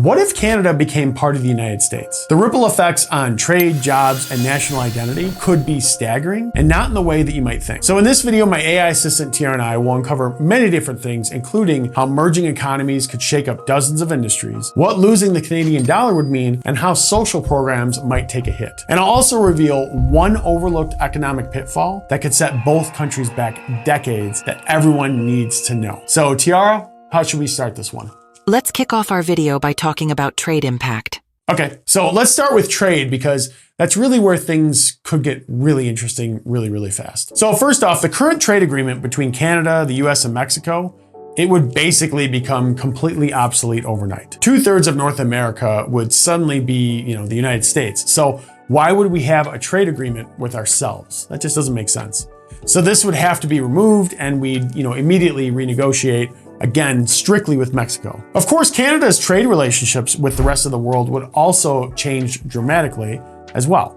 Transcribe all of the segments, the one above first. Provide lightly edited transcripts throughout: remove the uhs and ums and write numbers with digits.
what if Canada became part of the United States? The ripple effects on trade, jobs, and national identity could be staggering, and not in the way that you might think. So in this video, my AI assistant Tiara and I will uncover many different things, including how merging economies could shake up dozens of industries, what losing the Canadian dollar would mean, and how social programs might take a hit. And I'll also reveal one overlooked economic pitfall that could set both countries back decades that everyone needs to know. So Tiara, how should we start this one? Let's kick off our video by talking about trade impact. Okay, so let's start with trade because that's really where things could get really interesting really fast. So first off, the current trade agreement between Canada, the US, and Mexico, it would basically become completely obsolete overnight. 2/3 of North America would suddenly be, the United States. So why would we have a trade agreement with ourselves? That just doesn't make sense. So this would have to be removed and we'd, immediately renegotiate, again, strictly with Mexico. Of course, Canada's trade relationships with the rest of the world would also change dramatically as well.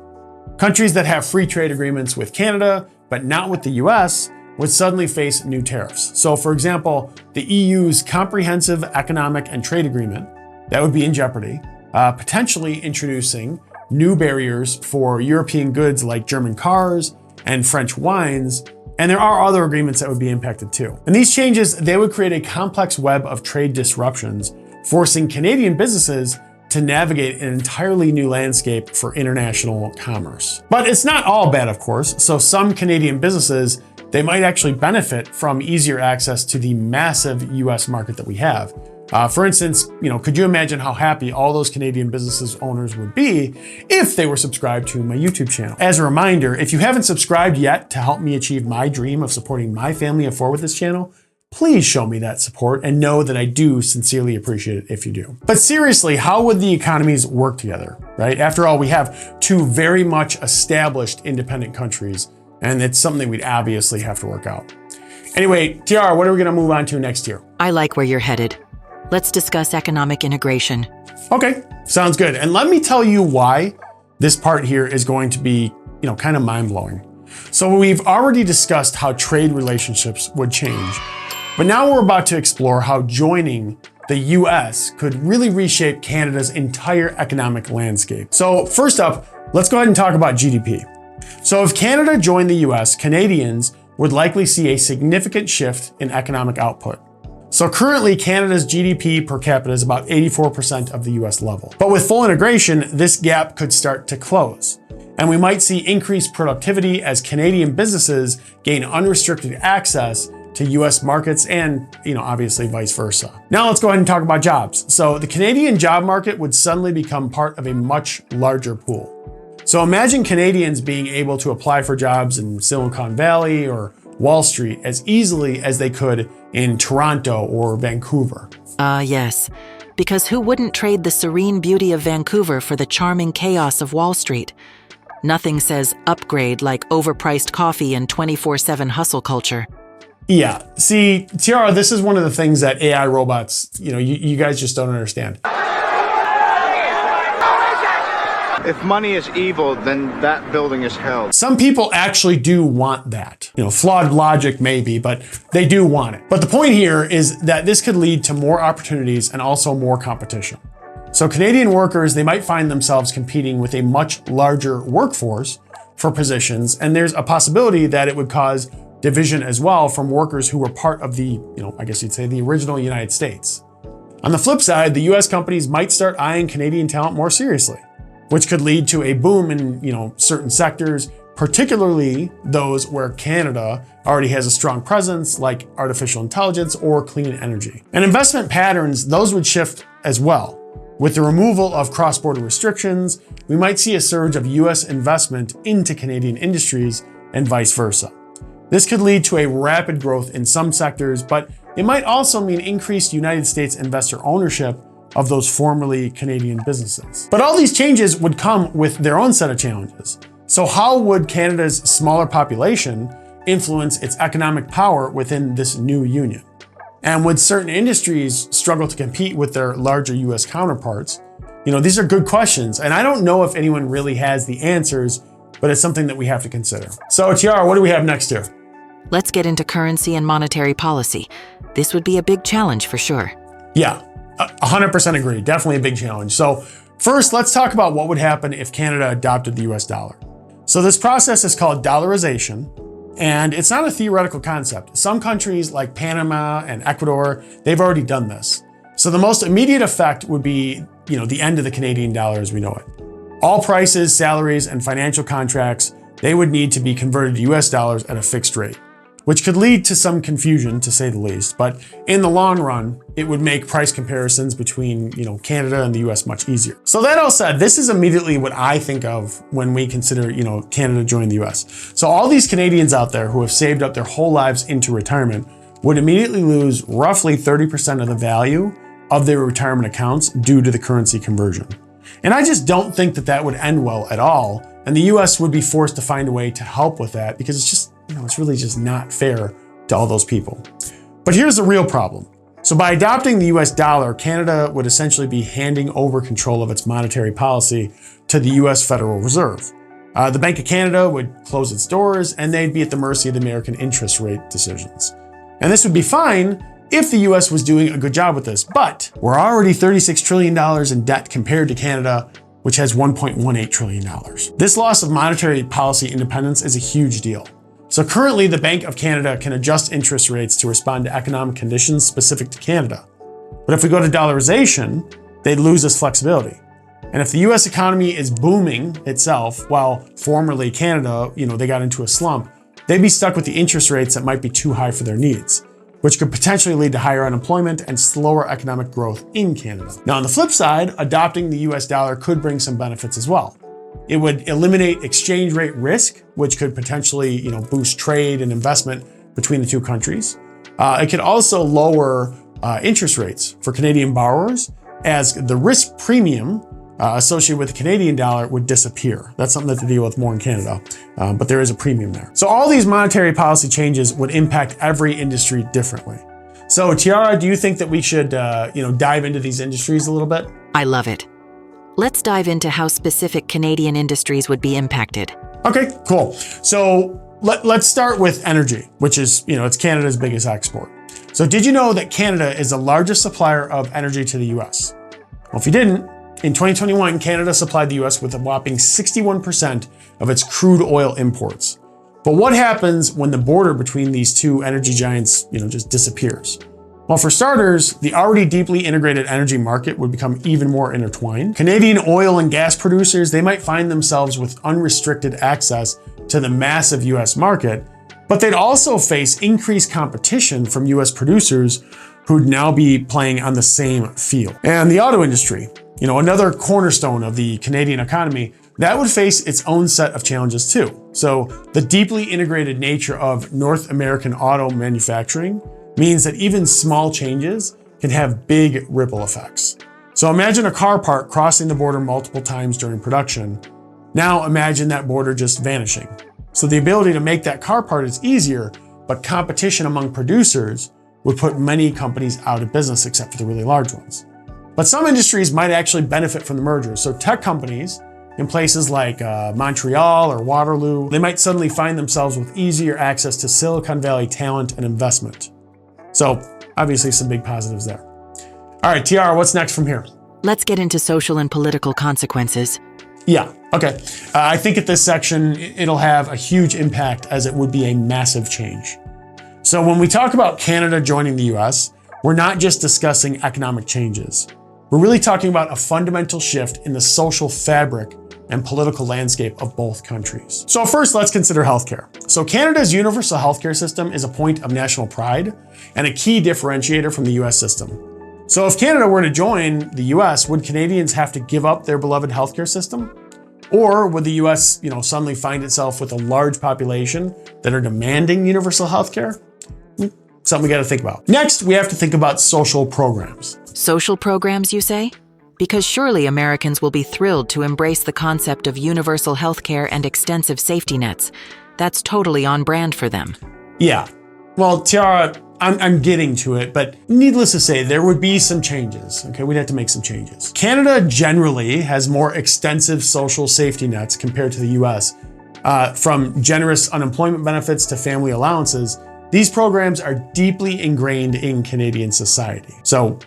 Countries that have free trade agreements with Canada, but not with the US, would suddenly face new tariffs. So for example, the EU's comprehensive economic and trade agreement, that would be in jeopardy, potentially introducing new barriers for European goods like German cars and French wines. And there are other agreements that would be impacted too. And these changes, they would create a complex web of trade disruptions, forcing Canadian businesses to navigate an entirely new landscape for international commerce. But it's not all bad, of course. So some Canadian businesses, they might actually benefit from easier access to the massive US market that we have. For instance, could you imagine how happy all those Canadian businesses owners would be if they were subscribed to my YouTube channel? As a reminder, if you haven't subscribed yet to help me achieve my dream of supporting my family of 4 with this channel, please show me that support and know that I do sincerely appreciate it if you do. But seriously, how would the economies work together, right? After all, we have 2 very much established independent countries, and it's something we'd obviously have to work out. Anyway, Tiara, what are we gonna move on to next year? I like where you're headed. Let's discuss economic integration. Okay, sounds good. And let me tell you why this part here is going to be, kind of mind-blowing. So we've already discussed how trade relationships would change, but now we're about to explore how joining the US could really reshape Canada's entire economic landscape. So first up, let's go ahead and talk about GDP. So if Canada joined the US, Canadians would likely see a significant shift in economic output. So currently, Canada's GDP per capita is about 84% of the US level. But with full integration, this gap could start to close. And we might see increased productivity as Canadian businesses gain unrestricted access to US markets and, obviously vice versa. Now let's go ahead and talk about jobs. So the Canadian job market would suddenly become part of a much larger pool. So imagine Canadians being able to apply for jobs in Silicon Valley or Wall Street as easily as they could in Toronto or Vancouver. Yes, because who wouldn't trade the serene beauty of Vancouver for the charming chaos of Wall Street? Nothing says upgrade like overpriced coffee and 24/7 hustle culture. Yeah, see, Tiara, this is one of the things that AI robots, you guys just don't understand. If money is evil, then that building is hell. Some people actually do want that. Flawed logic maybe, but they do want it. But the point here is that this could lead to more opportunities and also more competition. So Canadian workers, they might find themselves competing with a much larger workforce for positions, and there's a possibility that it would cause division as well from workers who were part of the, I guess you'd say the original United States. On the flip side, the US companies might start eyeing Canadian talent more seriously, which could lead to a boom in, certain sectors, particularly those where Canada already has a strong presence, like artificial intelligence or clean energy. And investment patterns, those would shift as well. With the removal of cross-border restrictions, we might see a surge of US investment into Canadian industries and vice versa. This could lead to a rapid growth in some sectors, but it might also mean increased United States investor ownership of those formerly Canadian businesses. But all these changes would come with their own set of challenges. So how would Canada's smaller population influence its economic power within this new union? And would certain industries struggle to compete with their larger US counterparts? These are good questions, and I don't know if anyone really has the answers, but it's something that we have to consider. So Tiara, what do we have next here? Let's get into currency and monetary policy. This would be a big challenge for sure. Yeah. 100% agree. Definitely a big challenge. So first, let's talk about what would happen if Canada adopted the US dollar. So this process is called dollarization, and it's not a theoretical concept. Some countries like Panama and Ecuador, they've already done this. So the most immediate effect would be, the end of the Canadian dollar as we know it. All prices, salaries, and financial contracts, they would need to be converted to US dollars at a fixed rate, which could lead to some confusion, to say the least. But in the long run, it would make price comparisons between, Canada and the US much easier. So that all said, this is immediately what I think of when we consider, Canada joining the US. So all these Canadians out there who have saved up their whole lives into retirement would immediately lose roughly 30% of the value of their retirement accounts due to the currency conversion. And I just don't think that that would end well at all. And the US would be forced to find a way to help with that because it's just, it's really just not fair to all those people. But here's the real problem. So by adopting the US dollar, Canada would essentially be handing over control of its monetary policy to the US Federal Reserve. The Bank of Canada would close its doors and they'd be at the mercy of the American interest rate decisions. And this would be fine if the US was doing a good job with this, but we're already $36 trillion in debt compared to Canada, which has $1.18 trillion. This loss of monetary policy independence is a huge deal. So currently the Bank of Canada can adjust interest rates to respond to economic conditions specific to Canada. But if we go to dollarization, they'd lose this flexibility. And if the US economy is booming itself, while formerly Canada, they got into a slump, they'd be stuck with the interest rates that might be too high for their needs, which could potentially lead to higher unemployment and slower economic growth in Canada. Now, on the flip side, adopting the US dollar could bring some benefits as well. It would eliminate exchange rate risk, which could potentially, boost trade and investment between the two countries. It could also lower interest rates for Canadian borrowers as the risk premium associated with the Canadian dollar would disappear. That's something to deal with more in Canada, but there is a premium there. So all these monetary policy changes would impact every industry differently. So Tiara, do you think that we should, dive into these industries a little bit? I love it. Let's dive into how specific Canadian industries would be impacted. Okay, cool. So let's start with energy, which is, it's Canada's biggest export. So did you know that Canada is the largest supplier of energy to the US? Well, if you didn't, in 2021, Canada supplied the US with a whopping 61% of its crude oil imports. But what happens when the border between these two energy giants, just disappears? Well, for starters, the already deeply integrated energy market would become even more intertwined. Canadian oil and gas producers, they might find themselves with unrestricted access to the massive US market, but they'd also face increased competition from US producers who'd now be playing on the same field. And the auto industry, another cornerstone of the Canadian economy, that would face its own set of challenges too. So the deeply integrated nature of North American auto manufacturing means that even small changes can have big ripple effects. So imagine a car part crossing the border multiple times during production. Now imagine that border just vanishing. So the ability to make that car part is easier, but competition among producers would put many companies out of business except for the really large ones. But some industries might actually benefit from the merger. So tech companies in places like Montreal or Waterloo, they might suddenly find themselves with easier access to Silicon Valley talent and investment. So obviously some big positives there. All right, Tiara, what's next from here? Let's get into social and political consequences. Yeah, okay. I think at this section, it'll have a huge impact as it would be a massive change. So when we talk about Canada joining the US, we're not just discussing economic changes. We're really talking about a fundamental shift in the social fabric and political landscape of both countries. So first, let's consider healthcare. So Canada's universal healthcare system is a point of national pride and a key differentiator from the US system. So if Canada were to join the US, would Canadians have to give up their beloved healthcare system? Or would the US, suddenly find itself with a large population that are demanding universal healthcare? Something we got to think about. Next, we have to think about social programs. Social programs, you say? Because surely Americans will be thrilled to embrace the concept of universal healthcare and extensive safety nets. That's totally on brand for them. Yeah. Well, Tiara, I'm getting to it, but needless to say, there would be some changes. Okay, we'd have to make some changes. Canada generally has more extensive social safety nets compared to the US. From generous unemployment benefits to family allowances, these programs are deeply ingrained in Canadian society. So,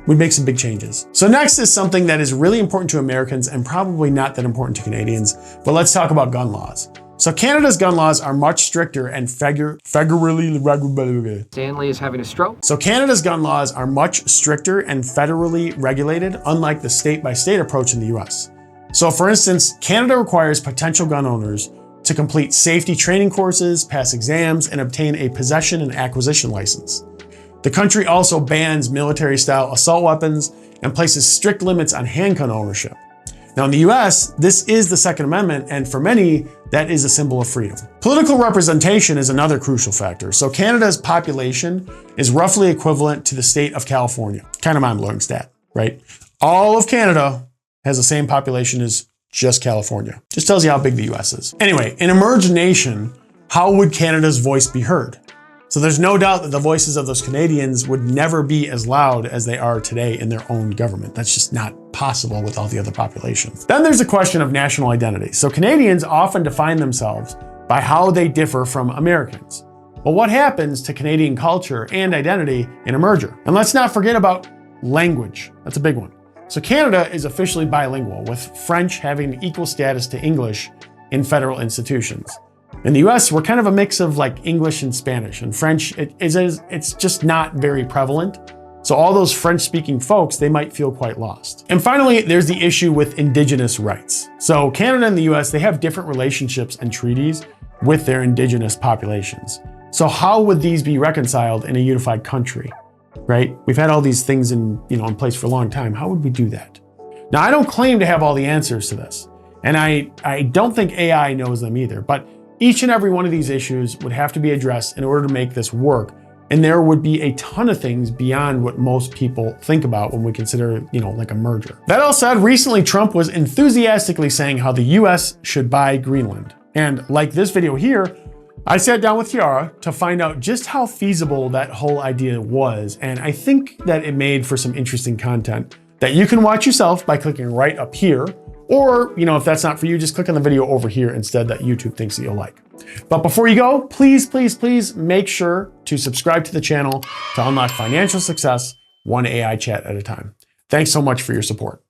would make some big changes. So next is something that is really important to Americans and probably not that important to Canadians, but let's talk about gun laws. So Canada's gun laws are much stricter and federally regulated. Stanley is having a stroke. So Canada's gun laws are much stricter and federally regulated, unlike the state-by-state approach in the US. So for instance, Canada requires potential gun owners to complete safety training courses, pass exams, and obtain a possession and acquisition license. The country also bans military-style assault weapons and places strict limits on handgun ownership. Now in the US, this is the Second Amendment, and for many, that is a symbol of freedom. Political representation is another crucial factor. So Canada's population is roughly equivalent to the state of California. Kind of mind-blowing stat, right? All of Canada has the same population as just California. Just tells you how big the US is. Anyway, in a merged nation, how would Canada's voice be heard? So there's no doubt that the voices of those Canadians would never be as loud as they are today in their own government. That's just not possible with all the other populations. Then there's the question of national identity. So Canadians often define themselves by how they differ from Americans. Well, what happens to Canadian culture and identity in a merger? And let's not forget about language. That's a big one. So Canada is officially bilingual, with French having equal status to English in federal institutions. In the US, we're kind of a mix of like English and Spanish, and French, it's just not very prevalent. So all those French-speaking folks, they might feel quite lost. And finally, there's the issue with Indigenous rights. So Canada and the US, they have different relationships and treaties with their Indigenous populations. So how would these be reconciled in a unified country, right? We've had all these things in place for a long time. How would we do that? Now, I don't claim to have all the answers to this, and I don't think AI knows them either, but each and every one of these issues would have to be addressed in order to make this work. And there would be a ton of things beyond what most people think about when we consider, like a merger. That all said, recently Trump was enthusiastically saying how the US should buy Greenland. And like this video here, I sat down with Kiara to find out just how feasible that whole idea was. And I think that it made for some interesting content that you can watch yourself by clicking right up here. Or, if that's not for you, just click on the video over here instead that YouTube thinks that you'll like. But before you go, please, please, please make sure to subscribe to the channel to unlock financial success one AI chat at a time. Thanks so much for your support.